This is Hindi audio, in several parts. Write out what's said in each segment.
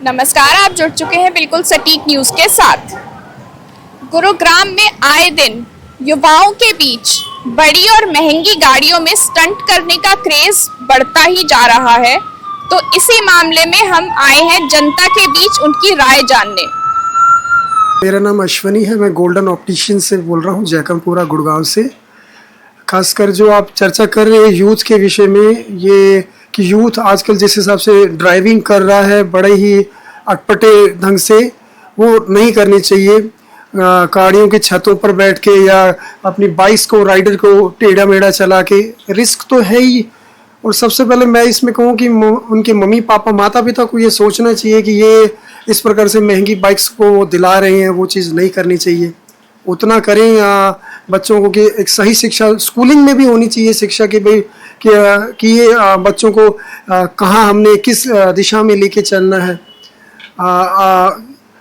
नमस्कार, आप जुड़ चुके हैं बिल्कुल सटीक न्यूज के साथ। गुरुग्राम में आए दिन युवाओं के बीच बड़ी और महंगी गाड़ियों में स्टंट करने का क्रेज बढ़ता ही जा रहा है, तो इसी मामले में हम आए हैं जनता के बीच उनकी राय जानने। मेरा नाम अश्वनी है, मैं गोल्डन ऑप्टिशियन से बोल रहा हूँ, जयकमपुरा गुड़गांव से। खासकर जो आप चर्चा कर रहे हैं यूथ के विषय में, ये कि यूथ आजकल जिस हिसाब से ड्राइविंग कर रहा है बड़े ही अटपटे ढंग से, वो नहीं करनी चाहिए। गाड़ियों की छतों पर बैठ के या अपनी बाइक्स को, राइडर को टेढ़ा मेढ़ा चला के, रिस्क तो है ही। और सबसे पहले मैं इसमें कहूँ कि उनके मम्मी पापा, माता पिता को ये सोचना चाहिए कि ये इस प्रकार से महंगी बाइक्स को दिला रहे हैं, वो चीज़ नहीं करनी चाहिए। उतना करें या बच्चों को कि एक सही शिक्षा स्कूलिंग में भी होनी चाहिए, शिक्षा की भाई कि ये बच्चों को कहाँ हमने किस दिशा में लेके चलना है।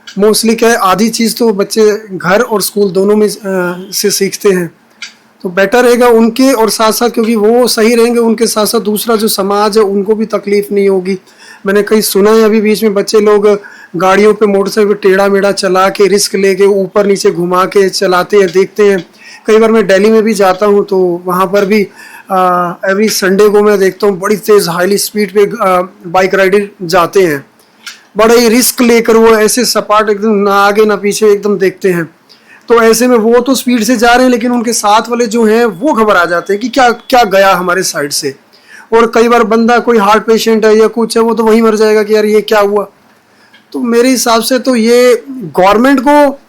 मोस्टली क्या है, आधी चीज़ तो बच्चे घर और स्कूल दोनों में से सीखते हैं, तो बेटर रहेगा उनके और साथ साथ, क्योंकि वो सही रहेंगे उनके साथ साथ दूसरा जो समाज है उनको भी तकलीफ नहीं होगी। मैंने कहीं सुना है अभी बीच में बच्चे लोग गाड़ियों पे मोटरसाइकिल टेढ़ा मेढ़ा चला के, रिस्क लेके ऊपर नीचे घुमा के चलाते हैं, देखते हैं। कई बार मैं दिल्ली में भी जाता हूँ तो वहाँ पर भी एवरी संडे को मैं देखता हूँ बड़ी तेज़ हाईली स्पीड पे बाइक राइडर जाते हैं, बड़ा ही रिस्क लेकर। वो ऐसे सपाट एकदम ना आगे ना पीछे एकदम देखते हैं। तो ऐसे में वो तो स्पीड से जा रहे हैं, लेकिन उनके साथ वाले जो हैं वो घबरा जाते हैं कि क्या क्या गया हमारे साइड से। और कई बार बंदा कोई हार्ट पेशेंट है या कुछ है, वो तो वहीं मर जाएगा कि यार ये क्या हुआ। तो मेरे हिसाब से तो ये गवर्नमेंट को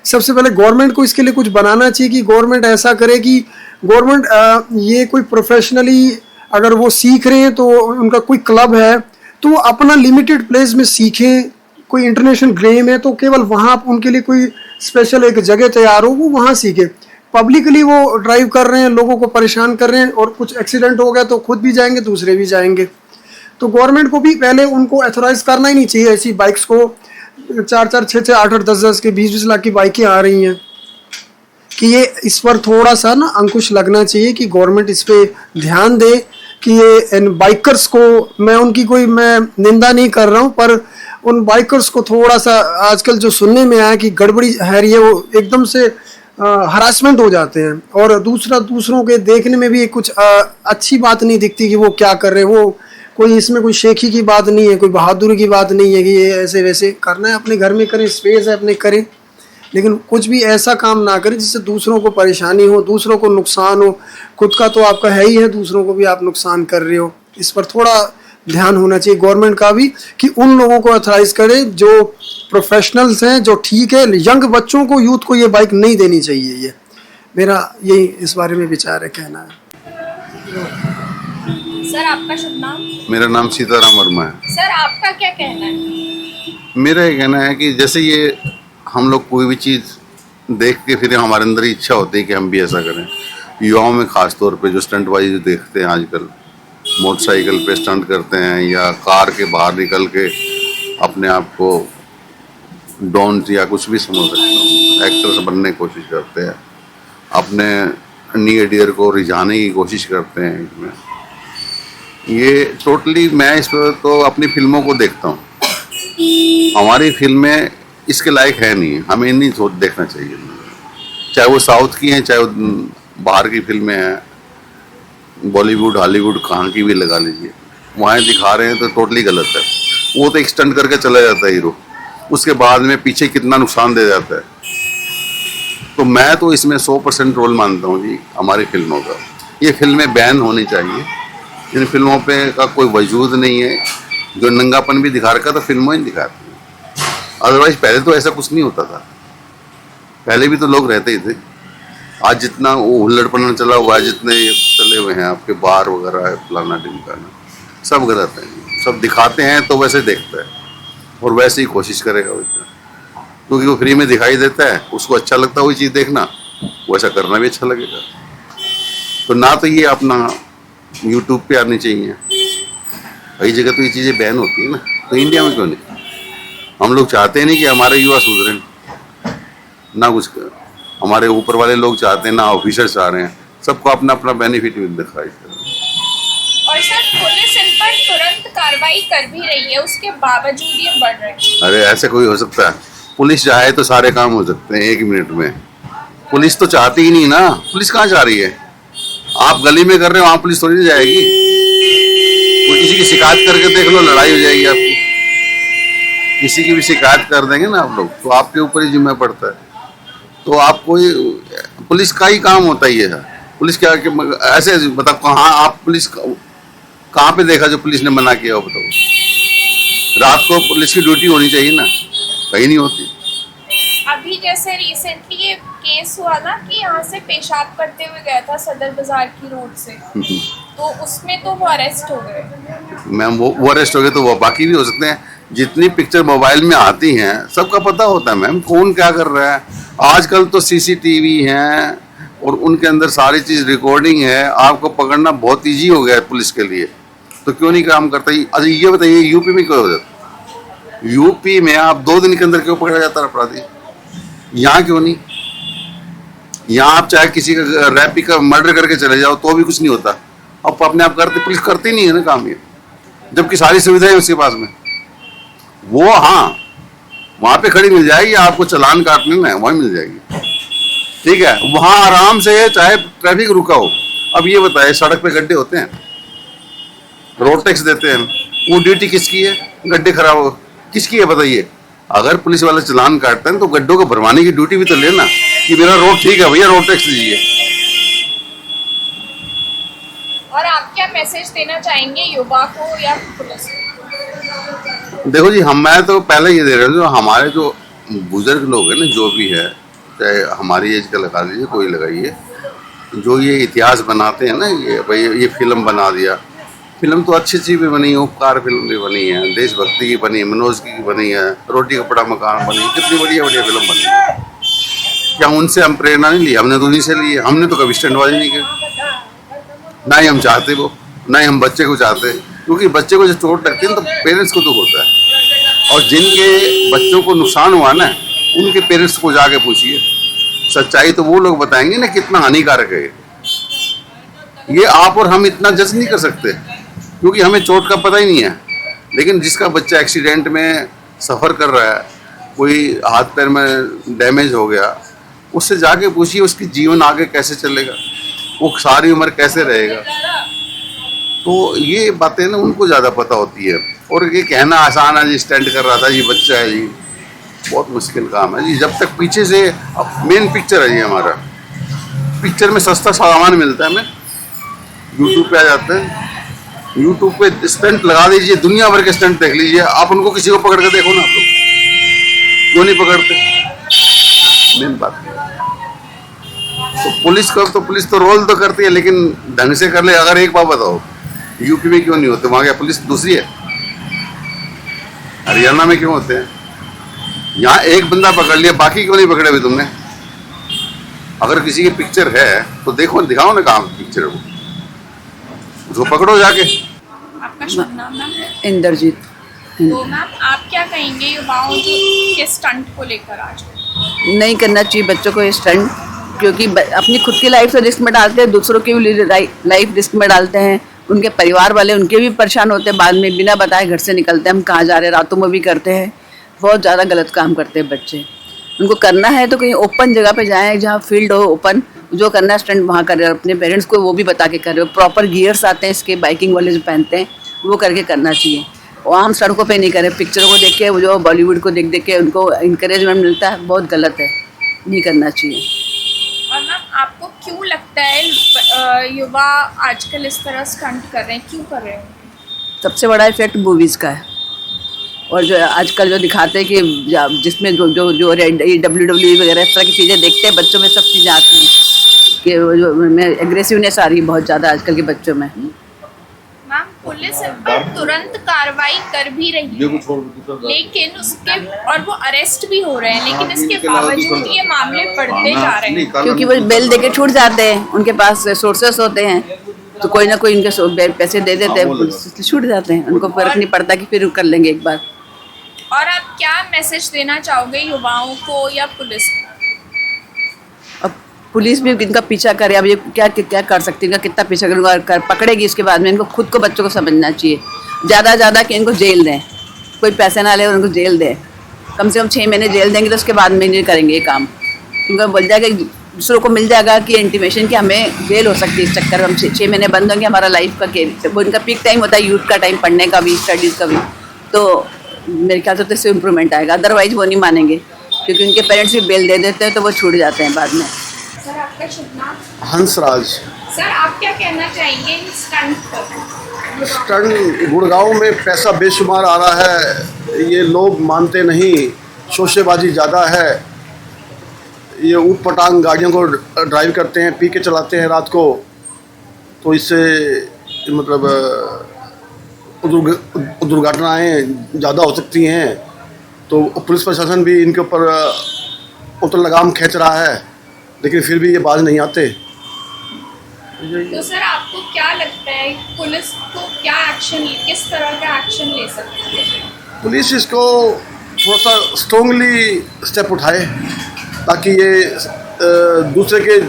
सबसे पहले गवर्नमेंट को इसके लिए कुछ बनाना चाहिए कि गवर्नमेंट ऐसा करे कि गवर्नमेंट ये कोई प्रोफेशनली अगर वो सीख रहे हैं तो उनका कोई क्लब है तो वो अपना लिमिटेड प्लेस में सीखें। कोई इंटरनेशनल गेम है तो केवल वहाँ उनके लिए कोई स्पेशल एक जगह तैयार हो, वो वहाँ सीखे। पब्लिकली वो ड्राइव कर रहे हैं, लोगों को परेशान कर रहे हैं, और कुछ एक्सीडेंट हो गया तो खुद भी जाएंगे, दूसरे भी जाएंगे। तो गवर्नमेंट को भी पहले उनको ऑथोराइज करना ही नहीं चाहिए ऐसी बाइक्स को। 4-4, 6-6, 8-8, 10-10 के 20-20 लाख की बाइकें आ रही हैं कि ये इस पर थोड़ा सा ना अंकुश लगना चाहिए कि गवर्नमेंट इस पे ध्यान दे कि ये इन बाइकर्स को, मैं निंदा नहीं कर रहा हूँ, पर उन बाइकर्स को थोड़ा सा आजकल जो सुनने में आया कि गड़बड़ी है रही है, वो एकदम से हरासमेंट हो जाते हैं। और दूसरों के देखने में भी कुछ अच्छी बात नहीं दिखती कि वो क्या कर रहे हैं। वो कोई इसमें कोई शेखी की बात नहीं है, कोई बहादुरी की बात नहीं है कि ये ऐसे वैसे करना है, अपने घर में करें, स्पेस है अपने करें, लेकिन कुछ भी ऐसा काम ना करें जिससे दूसरों को परेशानी हो, दूसरों को नुकसान हो। खुद का तो आपका है ही है, दूसरों को भी आप नुकसान कर रहे हो। इस पर थोड़ा ध्यान होना चाहिए गवर्नमेंट का भी कि उन लोगों को ऑथराइज करे जो प्रोफेशनल्स हैं, जो ठीक है। यंग बच्चों को, यूथ को ये बाइक नहीं देनी चाहिए। ये मेरा यही इस बारे में विचार है, कहना है। सर, आपका शुभ नाम? मेरा नाम सीताराम वर्मा है। सर, आपका क्या कहना है? मेरा ये कहना है कि जैसे ये हम लोग कोई भी चीज़ देख के फिर हमारे अंदर ही इच्छा होती है कि हम भी ऐसा करें। युवाओं में ख़ास तौर पे जो स्टंटबाजी जो देखते हैं आजकल, मोटरसाइकिल पे स्टंट करते हैं या कार के बाहर निकल के अपने आप को डॉन या कुछ भी समझ सकता हूँ, एक्टर्स बनने की कोशिश करते हैं, अपने नियर डियर को रिझाने की कोशिश करते हैं। इसमें ये टोटली मैं इस पर तो अपनी फिल्मों को देखता हूँ, हमारी फिल्में इसके लायक है नहीं, हमें नहीं देखना चाहिए। चाहे वो साउथ की हैं, चाहे वो बाहर की फिल्में हैं, बॉलीवुड हॉलीवुड कहाँ की भी लगा लीजिए, वहाँ दिखा रहे हैं तो टोटली गलत है। वो तो एक्सटेंड करके चला जाता है हीरो, उसके बाद में पीछे कितना नुकसान दे जाता है। तो मैं तो इसमें 100% रोल मानता हूँ जी हमारी फिल्मों का। ये फिल्में बैन होनी चाहिए, इन फिल्मों पे का कोई वजूद नहीं है। जो नंगापन भी दिखा रखा था फिल्मों ही दिखाती है, अदरवाइज पहले तो ऐसा कुछ नहीं होता था। पहले भी तो लोग रहते ही थे। आज जितना वो हुल्लड़पना चला हुआ है, जितने चले हुए हैं आपके बार वगैरह, फलाना ढिमकाना, सब गलत है। सब दिखाते हैं तो वैसे देखता है और वैसे ही कोशिश करेगा वैसे, क्योंकि वो फ्री में दिखाई देता है, उसको अच्छा लगता है वही चीज़ देखना, वैसा करना भी अच्छा लगेगा। तो ना तो ये अपना यूट्यूब पे आनी चाहिए, कई जगह तो ये चीज़ें बैन होती है ना, तो इंडिया में क्यों नहीं? हम लोग चाहते नहीं कि हमारे युवा सुधरें, ना कुछ हमारे ऊपर वाले लोग चाहते हैं, ना ऑफिसर चाह रहे हैं। सबको अपना अपना बेनिफिट दिखाई। और सर, पुलिस इन पर तुरंत कार्रवाई कर भी रही है, उसके बावजूद ये बढ़ रहे हैं। अरे ऐसे कोई हो सकता है? पुलिस चाहे तो सारे काम हो सकते हैं 1 मिनट में। पुलिस तो चाहती ही नहीं ना। पुलिस कहाँ जा रही है? आप गली में कर रहे हो, वहां पुलिस थोड़ी नहीं जाएगी। कोई किसी की शिकायत करके देख लो, लड़ाई हो जाएगी आपकी। किसी की भी शिकायत कर देंगे ना आप लोग, तो आपके ऊपर ही जिम्मा पड़ता है। तो आप कोई, पुलिस का ही काम होता ही है। पुलिस क्या ऐसे बताओ, कहाँ आप पुलिस कहाँ पे देखा जो पुलिस ने मना किया हो? बताओ। रात को पुलिस की ड्यूटी होनी चाहिए ना, कहीं नहीं होती। अभी जैसे रिसेंटली ये केस हुआ ना कि यहाँ से पेशाब करते हुए गया था सदर बाजार की रोड से, तो उसमें तो वो अरेस्ट हो गए। मैम वो अरेस्ट हो गए तो वो बाकी भी हो सकते हैं। जितनी पिक्चर मोबाइल में आती हैं सबका पता होता है मैम, कौन क्या कर रहा है। आजकल तो सीसीटीवी हैं और उनके अंदर सारी चीज़ रिकॉर्डिंग है। आपको पकड़ना बहुत ईजी हो गया है पुलिस के लिए, तो क्यों नहीं काम करता? अच्छा ये बताइए, यूपी में क्यों हो जाता? यूपी में आप 2 दिन के अंदर क्यों पकड़ा जाता है अपराधी? यहाँ क्यों नहीं? यहाँ आप चाहे किसी का रैपी का मर्डर करके चले जाओ तो भी कुछ नहीं होता। अब अपने आप करते, पुलिस करती नहीं है ना काम ये, जबकि सारी सुविधाएं उसके पास में। वो हाँ वहां पे खड़ी मिल जाएगी आपको, चालान काटने में वहीं मिल जाएगी, ठीक है। वहां आराम से चाहे ट्रैफिक रुका हो। अब ये बताए, सड़क पे गड्ढे होते हैं, रोड टैक्स देते हैं, वो ड्यूटी किसकी है? गड्ढे खराब हो किसकी है बताइए? अगर पुलिस वाले चालान काटते हैं तो गड्ढों को भरवाने की ड्यूटी भी तो लेना कि मेरा रोड ठीक है भैया, रोड टैक्स दीजिए। और आप क्या मैसेज देना चाहेंगे युवा को या पुलिस को? देखो जी, मैं तो पहले ये दे रहा हूँ, जो हमारे जो बुजुर्ग लोग हैं ना, जो भी है, चाहे हमारी एज का लगा लीजिए, कोई लगाइए, जो ये इतिहास बनाते हैं ना, ये भाई ये फिल्म बना दिया। फिल्म तो अच्छी अच्छी भी बनी है, उपकार फिल्म भी बनी है, देशभक्ति की बनी है, मनोज की बनी है, रोटी कपड़ा मकान बनी है, कितनी बढ़िया बढ़िया फिल्म बनी है। क्या उनसे हम प्रेरणा नहीं ली? हमने तो उन्हीं से ली है। हमने तो कभी स्टैंडबाजी नहीं की, ना ही हम चाहते वो, ना ही हम बच्चे को चाहते, क्योंकि बच्चे को जो चोट लगती है तो पेरेंट्स को दुख होता है। और जिनके बच्चों को नुकसान हुआ ना, उनके पेरेंट्स को जाके पूछिए, सच्चाई तो वो लोग बताएंगे ना कितना हानिकारक है ये। आप और हम इतना जज नहीं कर सकते क्योंकि हमें चोट का पता ही नहीं है। लेकिन जिसका बच्चा एक्सीडेंट में सफ़र कर रहा है, कोई हाथ पैर में डैमेज हो गया, उससे जाके पूछिए उसकी जीवन आगे कैसे चलेगा, वो सारी उम्र कैसे रहेगा। तो ये बातें ना उनको ज़्यादा पता होती है। और ये कहना आसान है जी, स्टैंड कर रहा था जी, बच्चा है जी, बहुत मुश्किल काम है जी। जब तक पीछे से मेन पिक्चर है जी, हमारा पिक्चर में सस्ता सामान मिलता है। हमें यूट्यूब पे आ जाते हैं, यूट्यूब पे स्टंट लगा दीजिए, दुनिया भर के स्टंट देख लीजिए। आप उनको किसी को पकड़ के देखो ना, आप लोग क्यों नहीं पकड़ते? मेन बात तो पुलिस तो रोल तो करती है, लेकिन ढंग से कर ले। अगर एक बात बताओ, यूपी में क्यों नहीं होते? वहाँ क्या पुलिस दूसरी है? हरियाणा में क्यों होते हैं? यहाँ एक बंदा पकड़ लिया, बाकी क्यों नहीं पकड़े अभी तुमने? अगर किसी की पिक्चर है तो देखो, दिखाओ ना कहाँ पिक्चर है, वो उसको पकड़ो जाके। आपका शुभ नाम मैम? इंद्रजीत। तो मैम आप क्या कहेंगे युवाओं के स्टंट को लेकर आज? नहीं करना चाहिए बच्चों को ये स्टंट, क्योंकि अपनी खुद की लाइफ से रिस्क में डालते हैं, दूसरों की भी लाइफ रिस्क में डालते हैं। उनके परिवार वाले उनके भी परेशान होते हैं, बाद में बिना बताए घर से निकलते हैं, हम कहाँ जा रहे हैं, रातों में भी करते हैं। बहुत ज़्यादा गलत काम करते हैं बच्चे। उनको करना है तो कहीं ओपन जगह पे जाएं, जहाँ फील्ड हो ओपन, जो करना है स्टंट वहाँ करें। अपने पेरेंट्स को वो भी बता के करें। प्रॉपर गियर्स आते हैं इसके, बाइकिंग वाले जो पहनते हैं, वो करके करना चाहिए। और आम सड़कों पे नहीं करें। पिक्चरों को देख के, वो जो बॉलीवुड को देख देख के उनको इंकरेजमेंट मिलता है, बहुत गलत है, नहीं करना चाहिए। और मैम आपको क्यों लगता है युवा आजकल इस तरह स्टंट कर रहे हैं, क्यों कर रहे हैं? सबसे बड़ा इफेक्ट मूवीज़ का है। और जो आजकल जो दिखाते हैं कि जिसमें जो जो जो WWE वगैरह इस तरह की चीज़ें देखते हैं, बच्चों में सब चीज़ें आती हैं कि जो में एग्रेसिवनेस आ रही है बहुत ज़्यादा आजकल के बच्चों में। मैम पुलिस इन पर तुरंत कार्रवाई कर भी रही है, लेकिन उसके और वो अरेस्ट भी हो रहे हैं, लेकिन इसके बावजूद ये मामले बढ़ते जा रहे हैं। क्योंकि वो बेल देके छूट जाते हैं, उनके पास सोर्सेस होते हैं, तो कोई ना कोई इनके पैसे दे देते हैं, पुलिस छूट जाते हैं। उनको फर्क नहीं पड़ता कि फिर कर लेंगे एक बार। और आप क्या मैसेज देना चाहोगे युवाओं को या पुलिस को? अब पुलिस भी इनका पीछा करे। अब ये क्या क्या कर सकती है, इनका कितना पीछा करूँगा, पकड़ेगी, इसके बाद में इनको खुद को बच्चों को समझना चाहिए। ज़्यादा कि इनको जेल दें, कोई पैसे ना ले और उनको जेल दें, कम से कम 6 महीने जेल देंगे तो उसके बाद में नहीं करेंगे ये काम, क्योंकि बोल जाएगा दूसरों को मिल जाएगा कि इंटीमेशन कि हमें जेल हो सकती है इस चक्कर में, हम 6 महीने बंद होंगे, हमारा लाइफ का केयर, वो इनका पीक टाइम होता है यूथ का टाइम, पढ़ने का भी, स्टडीज़ का भी, तो मेरे ख्याल से तो इससे इम्प्रूवमेंट आएगा, अदरवाइज वो नहीं मानेंगे क्योंकि उनके पेरेंट्स भी बेल दे देते हैं तो वो छूट जाते हैं बाद में। सर आपका शुभ नाम? हंसराज। सर आप क्या कहना चाहेंगे इन स्टंट पर? स्टंट गुड़गांव में पैसा बेशुमार आ रहा है, ये लोग मानते नहीं, शोशेबाजी ज़्यादा है, ये ऊट पटांग गाड़ियों को ड्राइव करते हैं, पी के चलाते हैं रात को, तो इससे मतलब दुर्घटनाएँ ज़्यादा हो सकती हैं, तो पुलिस प्रशासन भी इनके ऊपर उतर लगाम खींच रहा है, लेकिन फिर भी ये बाज नहीं आते। तो सर आपको क्या लगता है पुलिस को क्या एक्शन, किस तरह का एक्शन ले सकती है? पुलिस इसको थोड़ा सा स्ट्रोंगली स्टेप उठाए ताकि ये दूसरे के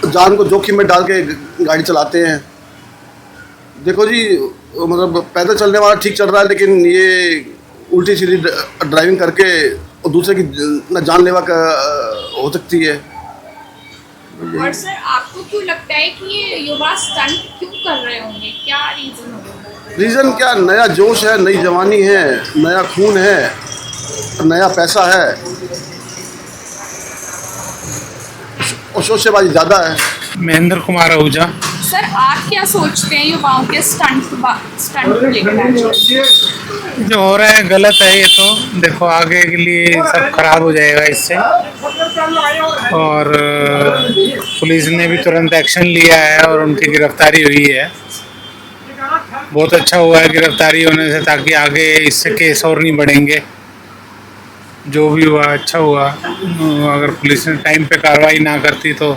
जान को जोखिम में डाल के गाड़ी चलाते हैं। देखो जी, मतलब पैदल चलने वाला ठीक चल रहा है, लेकिन ये उल्टी सीधी ड्राइविंग करके और दूसरे की जानलेवा हो सकती है। और सर आपको क्यों लगता है कि ये युवा स्टंट क्यों कर रहे होंगे, क्या रीजन होगा? रीज़न क्या, नया जोश है, नई जवानी है, नया खून है, नया पैसा है और शोशेबाजी ज़्यादा है। महेंद्र कुमार आहूजा। सर आप क्या सोचते हैं युवाओं के स्टंट को लेकर? जो हो रहा है गलत है, ये तो देखो आगे के लिए सब खराब हो जाएगा इससे, और पुलिस ने भी तुरंत एक्शन लिया है और उनकी गिरफ्तारी हुई है। बहुत अच्छा हुआ है गिरफ्तारी होने से, ताकि आगे इससे केस और नहीं बढ़ेंगे। जो भी हुआ अच्छा हुआ, अगर पुलिस ने टाइम पे कार्रवाई ना करती तो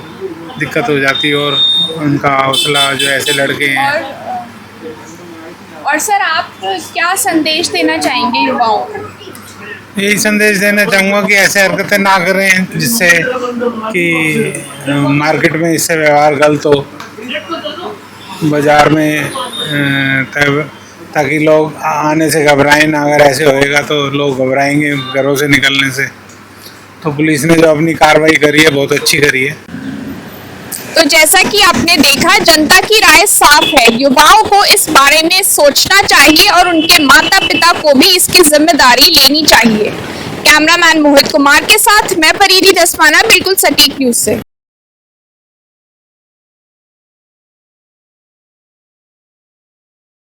दिक्कत हो जाती, और उनका हौसला जो ऐसे लड़के हैं। और सर आप क्या संदेश देना चाहेंगे युवाओं को? यही संदेश देना चाहूँगा कि ऐसे हरकतें ना करें जिससे कि मार्केट में इससे व्यवहार गलत हो, बाज़ार में ताकि लोग आने से घबराएं ना। अगर ऐसे होएगा तो लोग घबराएंगे घरों से निकलने से। तो पुलिस ने जो अपनी कार्रवाई करी है बहुत अच्छी करी है। तो जैसा कि आपने देखा, जनता की राय साफ है, युवाओं को इस बारे में सोचना चाहिए और उनके माता पिता को भी इसकी जिम्मेदारी लेनी चाहिए। कैमरामैन मोहित कुमार के साथ मैं परिधि दसवाना, बिल्कुल सटीक न्यूज़ से।